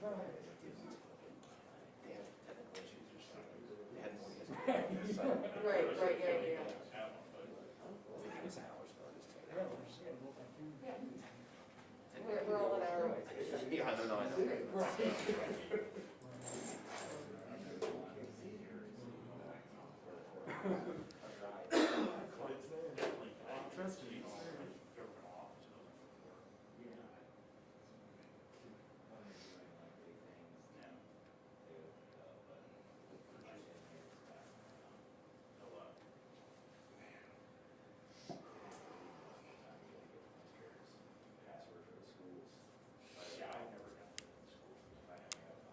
They had technical issues or something. They had more yesterday. Right, yeah. It's hours, but it's 10 hours. We're all in our own. Yeah, I know. Password for the schools. Yeah, I never got the schools. I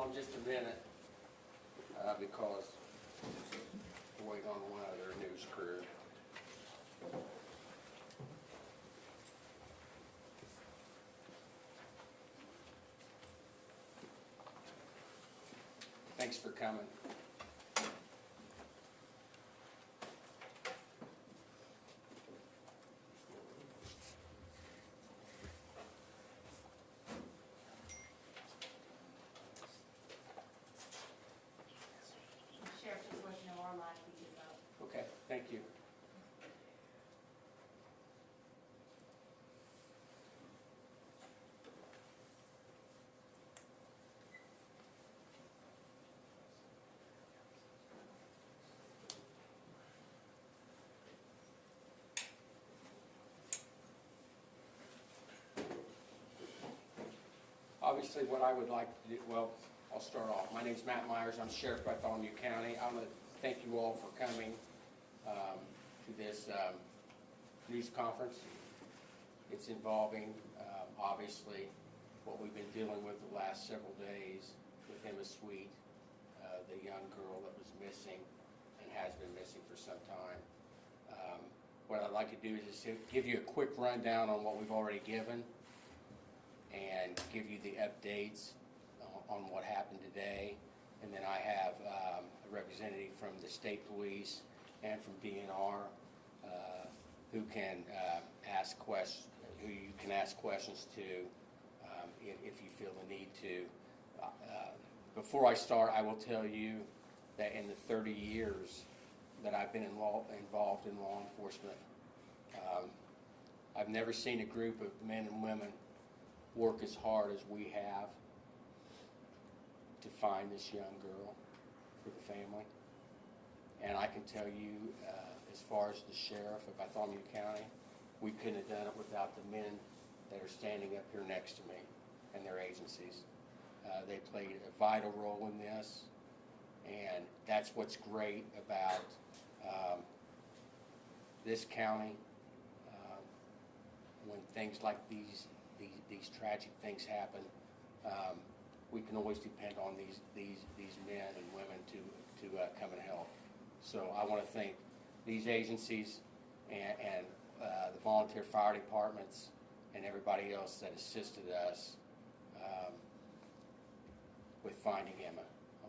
on just a minute, because we're waiting on one other news crew. Thanks for coming. Sheriff just wants to know our live feed is up. Okay, thank you. Obviously, what I would like to do, well, I'll start off. My name's Matt Myers. I'm Sheriff of Bartholomew County. I want to thank you all for coming to this news conference. It's involving, obviously, what we've been dealing with the last several days with Emma Sweet, the young girl that was missing and has been missing for some time. What I'd like to do is just give you a quick rundown on what we've already given and give you the updates on what happened today. And then I have a representative from the state police and from DNR who can ask questions, who you can ask questions to if you feel the need to. Before I start, I will tell you that in the 30 years that I've been involved in law enforcement, I've never seen a group of men and women work as hard as we have to find this young girl for the family. And I can tell you, as far as the sheriff of Bartholomew County, we couldn't have done it without the men that are standing up here next to me and their agencies. They played a vital role in this, and that's what's great about this county. When things like these tragic things happen, we can always depend on these men and women to come and help. So I want to thank these agencies and the volunteer fire departments and everybody else that assisted us with finding Emma.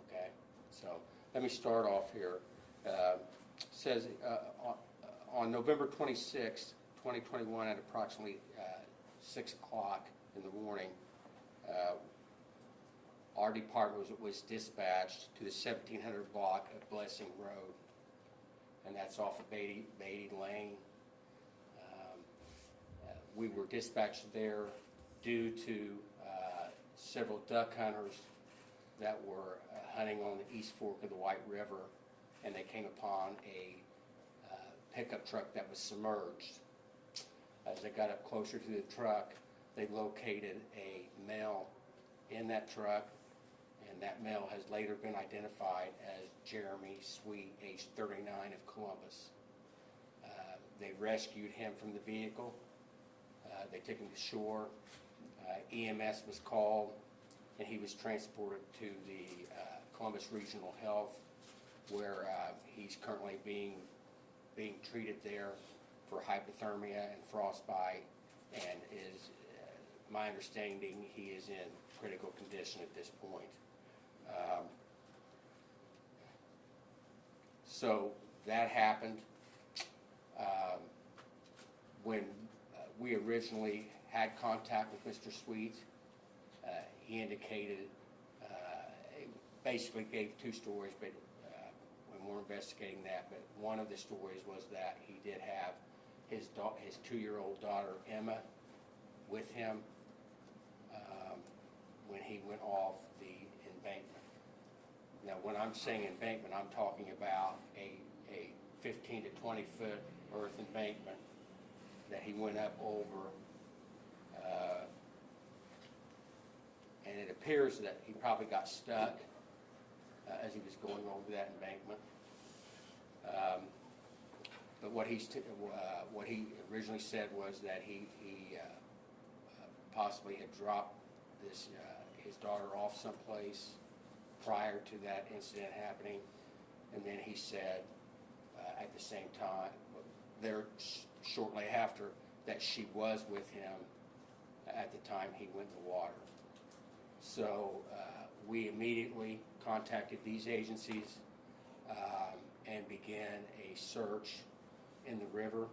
Okay, so let me start off here. Says on November 26th, 2021, at approximately 6 o'clock in the morning, our department was dispatched to the 1700 block of Blessing Road, and that's off of Beatty Lane. We were dispatched there due to several duck hunters that were hunting on the East Fork of the White River, and they came upon a pickup truck that was submerged. As they got up closer to the truck, they located a male in that truck, and that male has later been identified as Jeremy Sweet, age 39, of Columbus. They rescued him from the vehicle. They took him to shore. EMS was called, and he was transported to the Columbus Regional Health, where he's currently being treated there for hypothermia and frostbite, and is, my understanding, he is in critical condition at this point. So that happened. When we originally had contact with Mr. Sweet, he indicated, basically gave two stories, but when we're investigating that, but one of the stories was that he did have his 2-year-old daughter Emma with him when he went off the embankment. Now, when I'm saying embankment, I'm talking about a 15 to 20 foot earth embankment that he went up over, and it appears that he probably got stuck as he was going over that embankment. But what he originally said was that he possibly had dropped his daughter off someplace, prior to that incident happening. And then he said at the same time, there shortly after, that she was with him at the time he went in the water. So we immediately contacted these agencies and began a search in the river,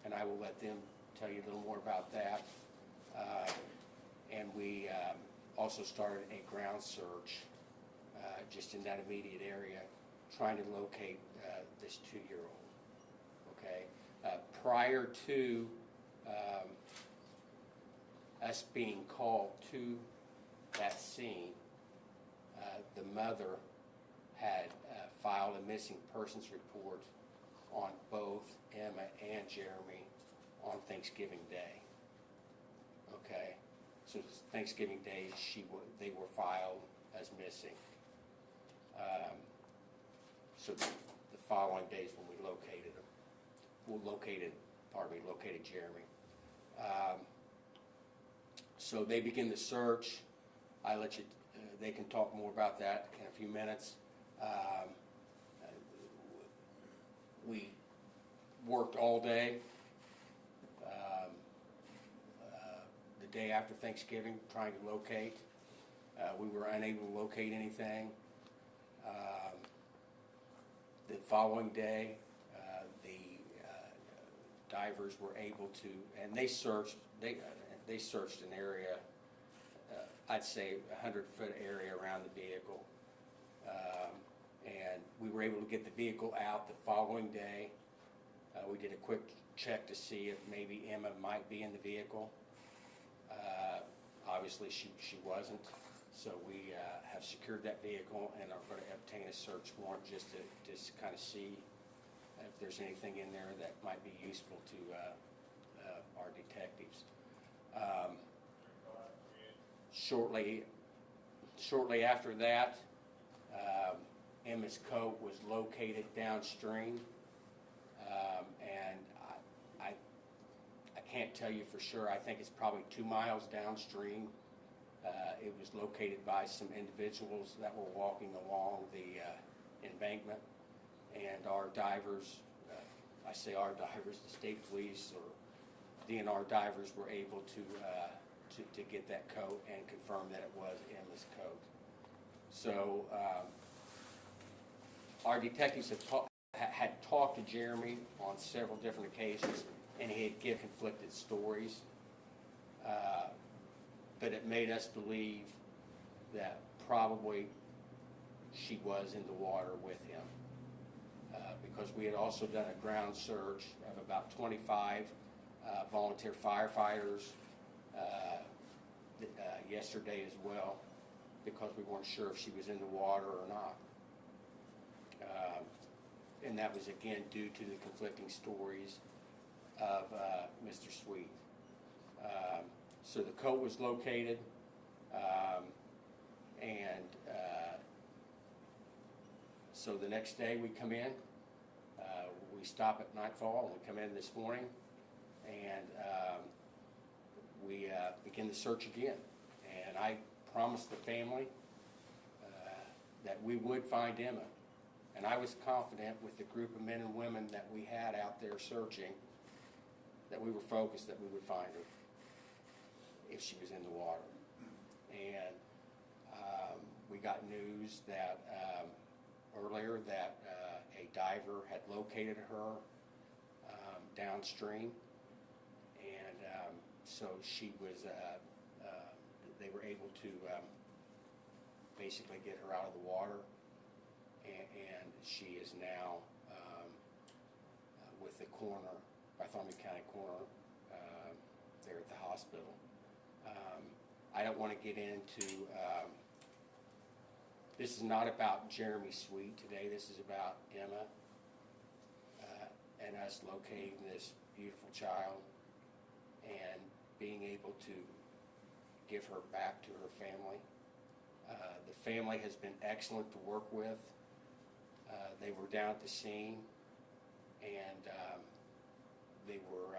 and I will let them tell you a little more about that. And we also started a ground search just in that immediate area, trying to locate this 2-year-old. Okay, prior to us being called to that scene, the mother had filed a missing persons report on both Emma and Jeremy on Thanksgiving Day. Okay, so Thanksgiving Day they were filed as missing. So the following days when we located them, located Jeremy. So they begin the search. They can talk more about that in a few minutes. We worked all day. The day after Thanksgiving, trying to locate. We were unable to locate anything. The following day, the divers were able to, and they searched an area, I'd say a 100-foot area around the vehicle. And we were able to get the vehicle out the following day. We did a quick check to see if maybe Emma might be in the vehicle. Obviously she wasn't, so we have secured that vehicle and are going to obtain a search warrant just to kind of see if there's anything in there that might be useful to our detectives. Shortly after that, Emma's coat was located downstream, and I can't tell you for sure. I think it's probably 2 miles downstream. It was located by some individuals that were walking along the embankment, and our divers, I say our divers, the state police or DNR divers were able to get that coat and confirm that it was Emma's coat. So our detectives had talked to Jeremy on several different occasions, and he had given conflicted stories. But it made us believe that probably she was in the water with him. Because we had also done a ground search of about 25 volunteer firefighters yesterday as well, because we weren't sure if she was in the water or not. And that was again due to the conflicting stories of Mr. Sweet. So the coat was located, and so the next day we come in, we stop at nightfall, and we come in this morning, and we begin the search again. And I promised the family that we would find Emma. And I was confident with the group of men and women that we had out there searching, that we were focused that we would find her if she was in the water. And we got news that earlier that a diver had located her downstream, and so she was, they were able to basically get her out of the water, and she is now with the coroner, Bartholomew County coroner, there at the hospital. I don't want to get into, this is not about Jeremy Sweet today. This is about Emma and us locating this beautiful child and being able to give her back to her family. The family has been excellent to work with. They were down at the scene, and they were,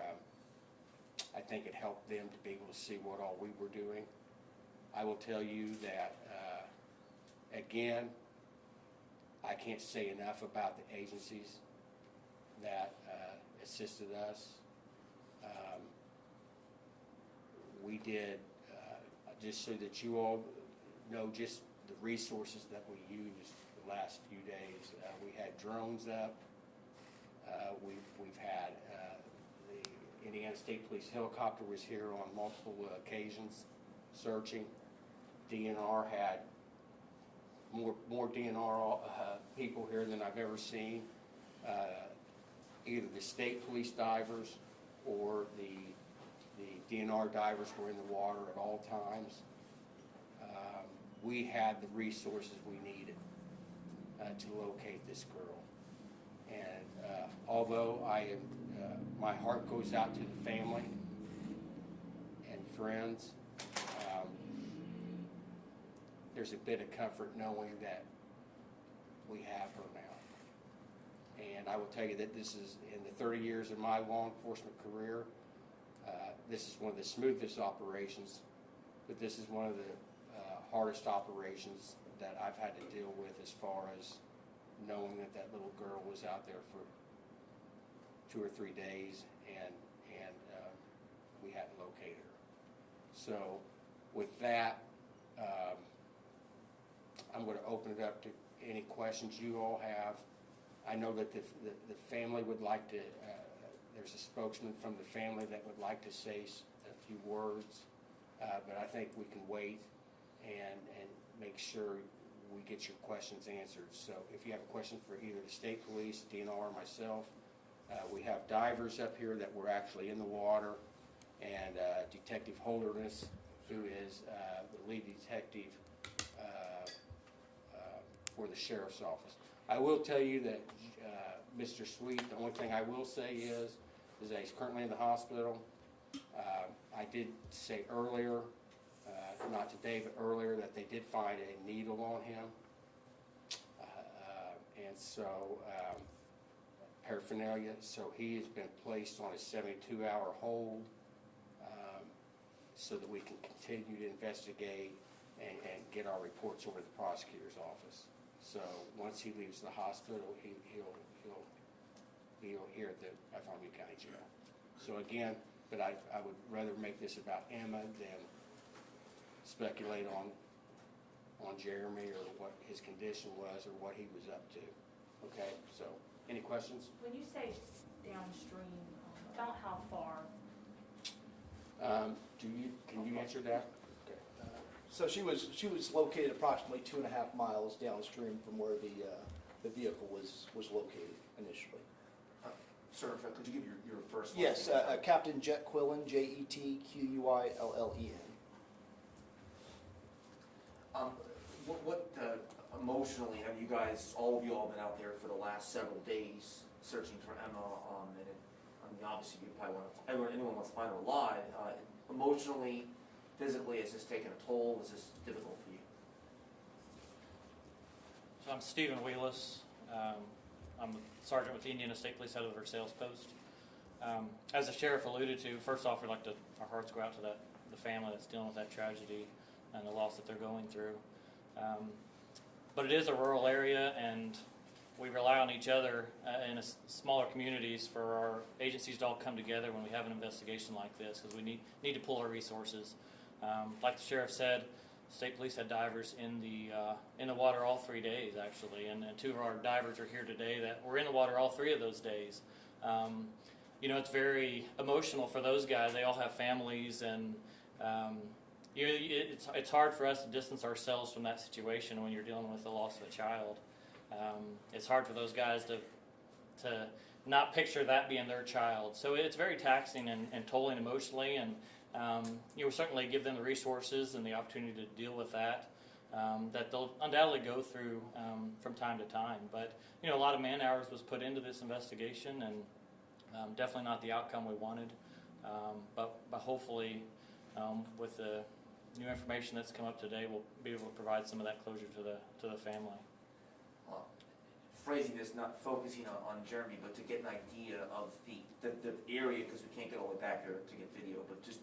I think it helped them to be able to see what all we were doing. I will tell you that Again, I can't say enough about the agencies that assisted us. We did, just so that you all know just the resources that we used the last few days. We had drones up. We've had the Indiana State Police helicopter was here on multiple occasions searching. DNR had more DNR people here than I've ever seen. Either the state police divers or the DNR divers were in the water at all times. We had the resources we needed to locate this girl. And although my heart goes out to the family and friends, there's a bit of comfort knowing that we have her now. And I will tell you that this is, in the 30 years of my law enforcement career, this is one of the smoothest operations, but this is one of the hardest operations that I've had to deal with, as far as knowing that that little girl was out there for 2 or 3 days and we hadn't located her. So with that, I'm going to open it up to any questions you all have. I know that the family would like to, there's a spokesman from the family that would like to say a few words, but I think we can wait and make sure we get your questions answered. So if you have a question for either the state police, DNR, or myself, we have divers up here that were actually in the water, and Detective Holderness, who is the lead detective for the sheriff's office. I will tell you that Mr. Sweet, the only thing I will say is that he's currently in the hospital. I did say earlier, not today, but earlier, that they did find a needle on him. And so, paraphernalia, so he has been placed on a 72-hour hold so that we can continue to investigate and get our reports over to the prosecutor's office. So once he leaves the hospital, he'll here at the Bartholomew County Jail. So again, but I would rather make this about Emma than speculate on Jeremy or what his condition was or what he was up to. Okay, so any questions? When you say downstream, about how far? Can you answer that? Okay. So she was located approximately 2.5 miles downstream from where the vehicle was located initially. Sir, could you give your first name? Yes, Captain Jet Quillen, Jetquillen. What emotionally have you guys, all of you all been out there for the last several days searching for Emma? Obviously you probably want to, anyone wants to find her alive. Emotionally, physically, has this taken a toll? Is this difficult for you? So I'm Stephen Wheelis. I'm a sergeant with the Indiana State Police out of their sales post. As the sheriff alluded to, first off, we'd like to, our hearts go out to the family that's dealing with that tragedy and the loss that they're going through. But it is a rural area, and we rely on each other in smaller communities for our agencies to all come together when we have an investigation like this, because we need to pull our resources. Like the sheriff said, state police had divers in the water all 3 days, actually, and 2 of our divers are here today that were in the water all 3 of those days. You know, it's very emotional for those guys. They all have families, and it's hard for us to distance ourselves from that situation when you're dealing with the loss of a child. It's hard for those guys to not picture that being their child. So it's very taxing and tolling emotionally, and we certainly give them the resources and the opportunity to deal with that they'll undoubtedly go through from time to time. But a lot of man hours was put into this investigation, and definitely not the outcome we wanted. But hopefully, with the new information that's come up today, we'll be able to provide some of that closure to the family. Phrasing this, not focusing on Jeremy, but to get an idea of the area, because we can't get all the way back here to get video, but just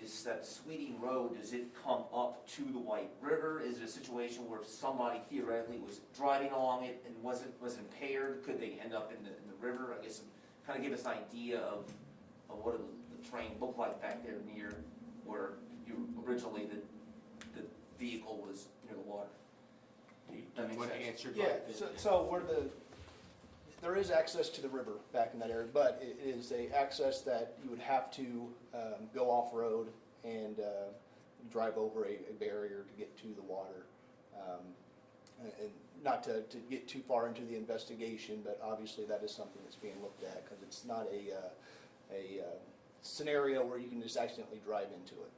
is that Sweeting Road, does it come up to the White River? Is it a situation where if somebody theoretically was driving along it and was impaired, could they end up in the river? I guess, kind of give us an idea of what the terrain looked like back there near where you originally, the vehicle was near the water. Do you That makes want to sense. answer Yeah, like this? so where there is access to the river back in that area, but it is a access that you would have to go off-road and drive over a barrier to get to the water. And not to get too far into the investigation, but obviously that is something that's being looked at, because it's not a scenario where you can just accidentally drive into it.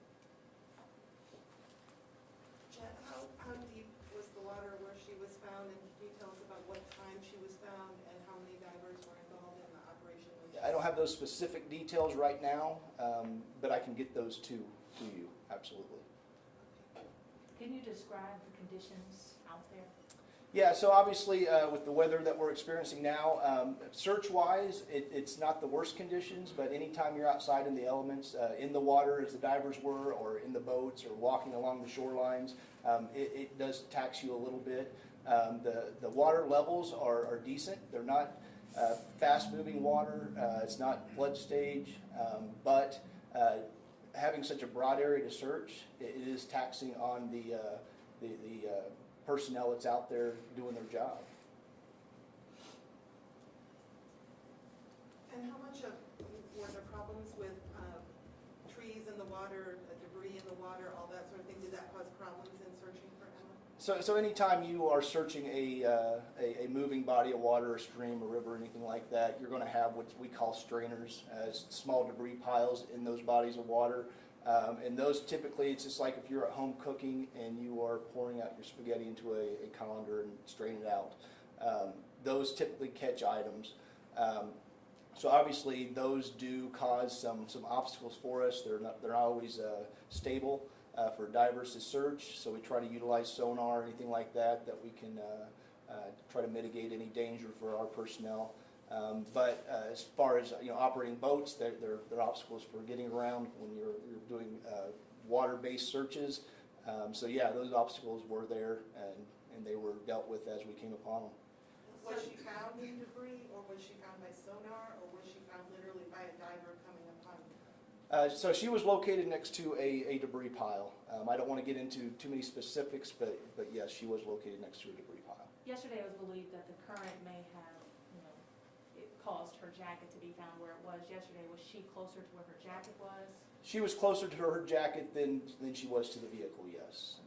Jen, how deep was the water where she was found, and details about what time she was found and how many divers were involved in the operation? I don't have those specific details right now, but I can get those to you, absolutely. Can you describe the conditions out there? Yeah, so obviously with the weather that we're experiencing now, search-wise, it's not the worst conditions, but anytime you're outside in the elements, in the water as the divers were, or in the boats, or walking along the shorelines, it does tax you a little bit. The water levels are decent. They're not fast-moving water. It's not flood stage, but having such a broad area to search, it is taxing on the personnel that's out there doing their job. And how much were there problems with trees in the water, debris in the water, all that sort of thing? Did that cause problems in searching for Emma? So anytime you are searching a moving body of water, a stream, a river, anything like that, you're going to have what we call strainers, small debris piles in those bodies of water. And those typically, it's just like if you're at home cooking and you are pouring out your spaghetti into a colander and strain it out. Those typically catch items. So obviously those do cause some obstacles for us. They're not always stable for divers to search. So we try to utilize sonar or anything like that we can try to mitigate any danger for our personnel. But as far as operating boats, they're obstacles for getting around when you're doing water-based searches. So yeah, those obstacles were there, and they were dealt with as we came upon them. Was she found in debris, or was she found by sonar, or was she found literally by a diver coming upon her? So she was located next to a debris pile. I don't want to get into too many specifics, but yes, she was located next to a debris pile. Yesterday it was believed that the current may have, it caused her jacket to be found where it was yesterday. Was she closer to where her jacket was? She was closer to her jacket than she was to the vehicle, yes.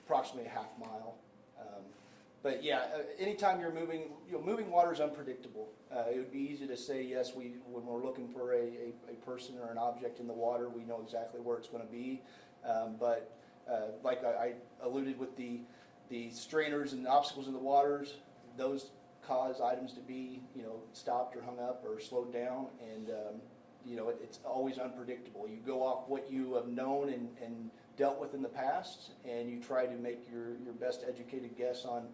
Approximately a half mile. But yeah, anytime you're moving, moving water is unpredictable. It would be easy to say, yes, when we're looking for a person or an object in the water, we know exactly where it's going to be. But like I alluded with the strainers and the obstacles in the waters, those cause items to be, stopped or hung up or slowed down, and it's always unpredictable. You go off what you have known and dealt with in the past, and you try to make your best educated guess on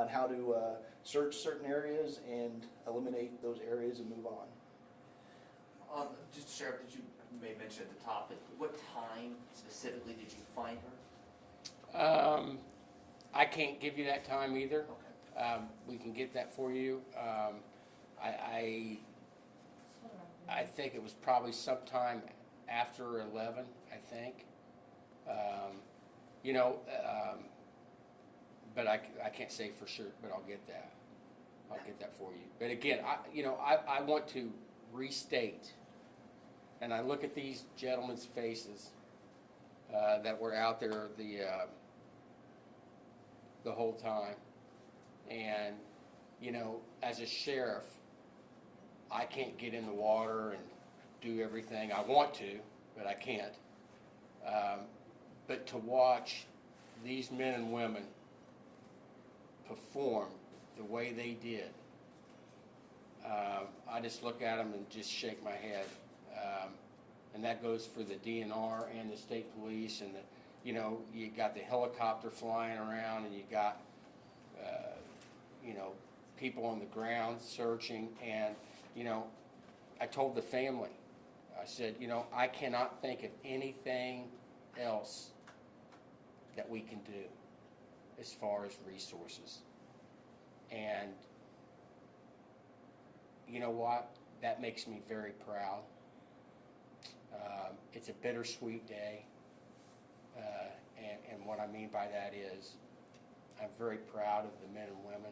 how to search certain areas and eliminate those areas and move on. Just Sheriff, you may mention at the top, but what time specifically did you find her? I can't give you that time either. Okay. We can get that for you. I think it was probably sometime after 11, I think. But I can't say for sure, but I'll get that. I'll get that for you. But again, I want to restate, and I look at these gentlemen's faces that were out there the whole time, and as a sheriff, I can't get in the water and do everything I want to, but I can't. But to watch these men and women perform the way they did, I just look at them and just shake my head. And that goes for the DNR and the state police, and you got the helicopter flying around, and you got people on the ground searching, and I told the family, I said, you know, I cannot think of anything else that we can do as far as resources. And you know what? That makes me very proud. It's a bittersweet day. And what I mean by that is I'm very proud of the men and women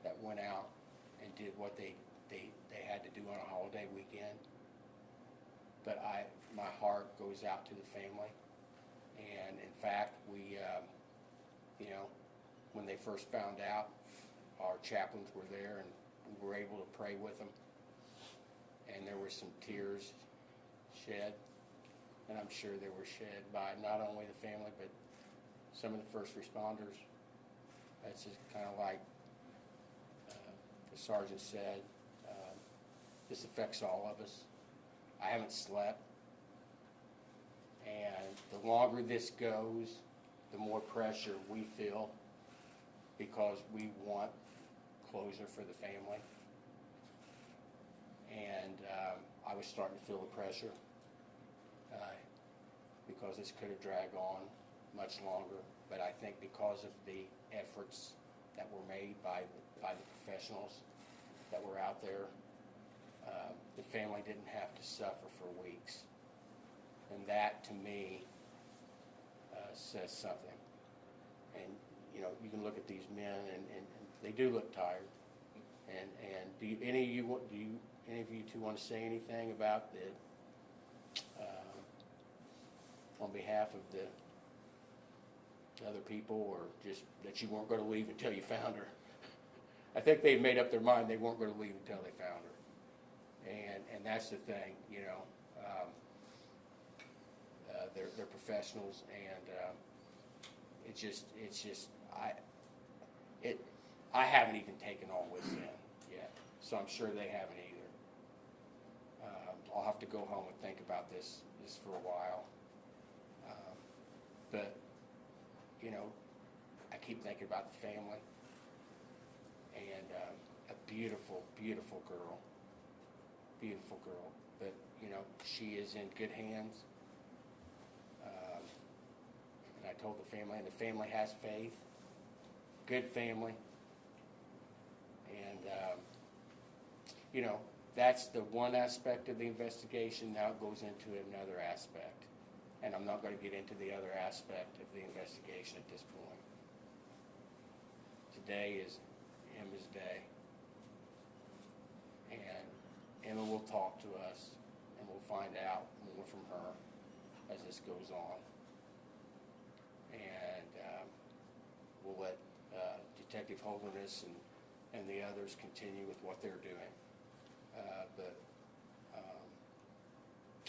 that went out and did what they had to do on a holiday weekend. But my heart goes out to the family. And in fact, we, you know, when they first found out, our chaplains were there and we were able to pray with them. And there were some tears shed. And I'm sure they were shed by not only the family, but some of the first responders. That's just kind of like the sergeant said, this affects all of us. I haven't slept. And the longer this goes, the more pressure we feel because we want closure for the family. And I was starting to feel the pressure because this could have dragged on much longer. But I think because of the efforts that were made by the professionals that were out there, the family didn't have to suffer for weeks. And that, to me, says something. And, you know, you can look at these men, and they do look tired. And do any of you two want to say anything about the, on behalf of the other people, or just that you weren't going to leave until you found her? I think they made up their mind they weren't going to leave until they found her. And that's the thing, you know. They're professionals, and it's just I haven't even taken all this in yet, so I'm sure they haven't either. I'll have to go home and think about this for a while. But you know, I keep thinking about the family, and a beautiful, beautiful girl. Beautiful girl, but you know, she is in good hands. And I told the family, and the family has faith. Good family. And you know, that's the one aspect of the investigation. Now it goes into another aspect, and I'm not going to get into the other aspect of the investigation at this point. Today is Emma's day. And Emma will talk to us, and we'll find out more from her as this goes on. And we'll let Detective Holderness and the others continue with what they're doing. But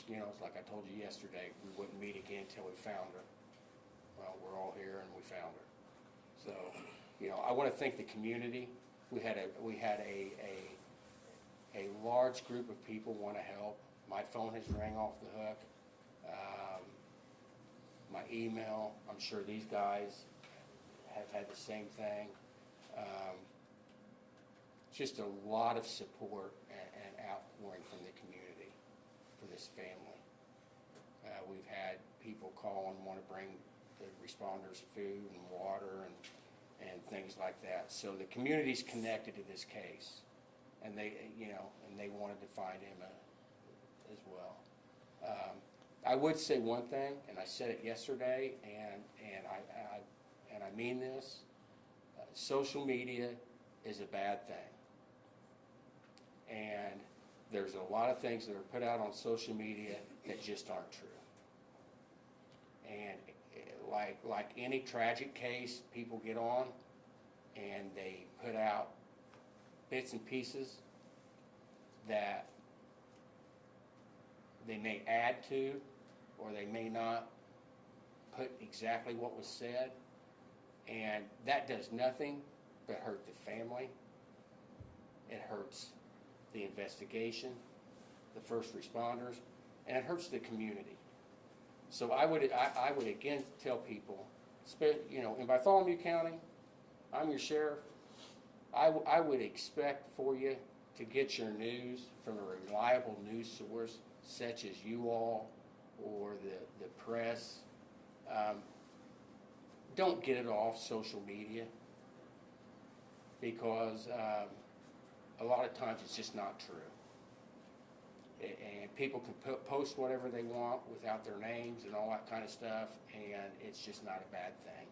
you know, it's like I told you yesterday, we wouldn't meet again until we found her. Well, we're all here, and we found her. So, you know, I want to thank the community. We had a large group of people want to help. My phone has rang off the hook. My email, I'm sure these guys have had the same thing. Just a lot of support and outpouring from the community for this family. We've had people call and want to bring the responders food and water and things like that. So the community's connected to this case. And they, you know, and they wanted to find Emma as well. I would say one thing, and I said it yesterday, and I mean this: social media is a bad thing, and there's a lot of things that are put out on social media that just aren't true. And like any tragic case, people get on and they put out bits and pieces that they may add to, or they may not put exactly what was said, and that does nothing but hurt the family. It hurts the investigation, the first responders, and it hurts the community. So I would again tell people, you know, in Bartholomew County, I'm your sheriff. I would expect for you to get your news from a reliable news source such as you all or the press, don't get it off social media, because a lot of times it's just not true. And people can post whatever they want without their names and all that kind of stuff, and it's just not a bad thing.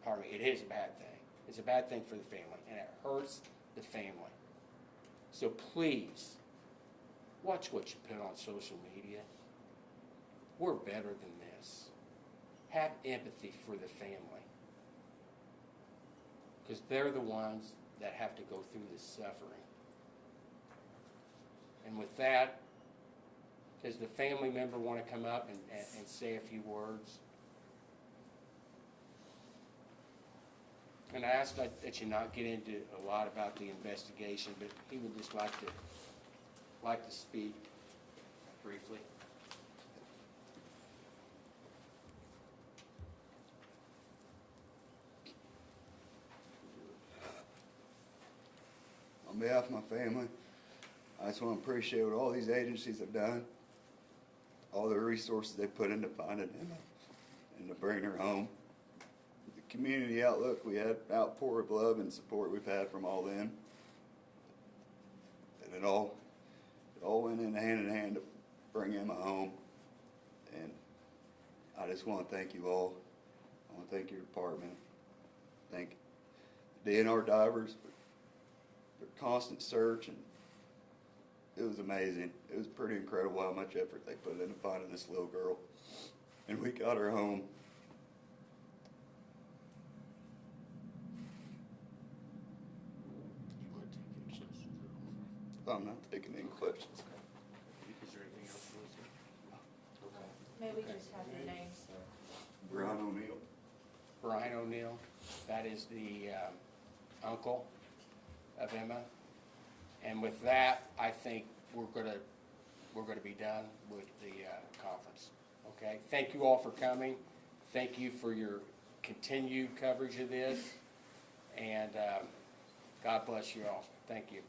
Pardon me, it is a bad thing. It's a bad thing for the family, and it hurts the family. So please, watch what you put on social media. We're better than this. Have empathy for the family, because they're the ones that have to go through this suffering. And with that, does the family member want to come up and say a few words? And I asked that you not get into a lot about the investigation, but he would just like to speak briefly. On behalf of my family, I just want to appreciate what all these agencies have done, all the resources they put into finding Emma and to bring her home. The community outlook, we had outpour of love and support we've had from all them. And it all went in hand to bring Emma home. And I just want to thank you all. I want to thank your department. Thank the DNR divers for their constant search, and it was amazing. It was pretty incredible how much effort they put into finding this little girl. And we got her home. I'm not taking any questions. Is there anything else, Melissa? May we just have your name, sir? Brian O'Neill. Brian O'Neill, that is the uncle of Emma. And with that, I think we're gonna be done with the conference. Okay. Thank you all for coming. Thank you for your continued coverage of this, and God bless you all. Thank you.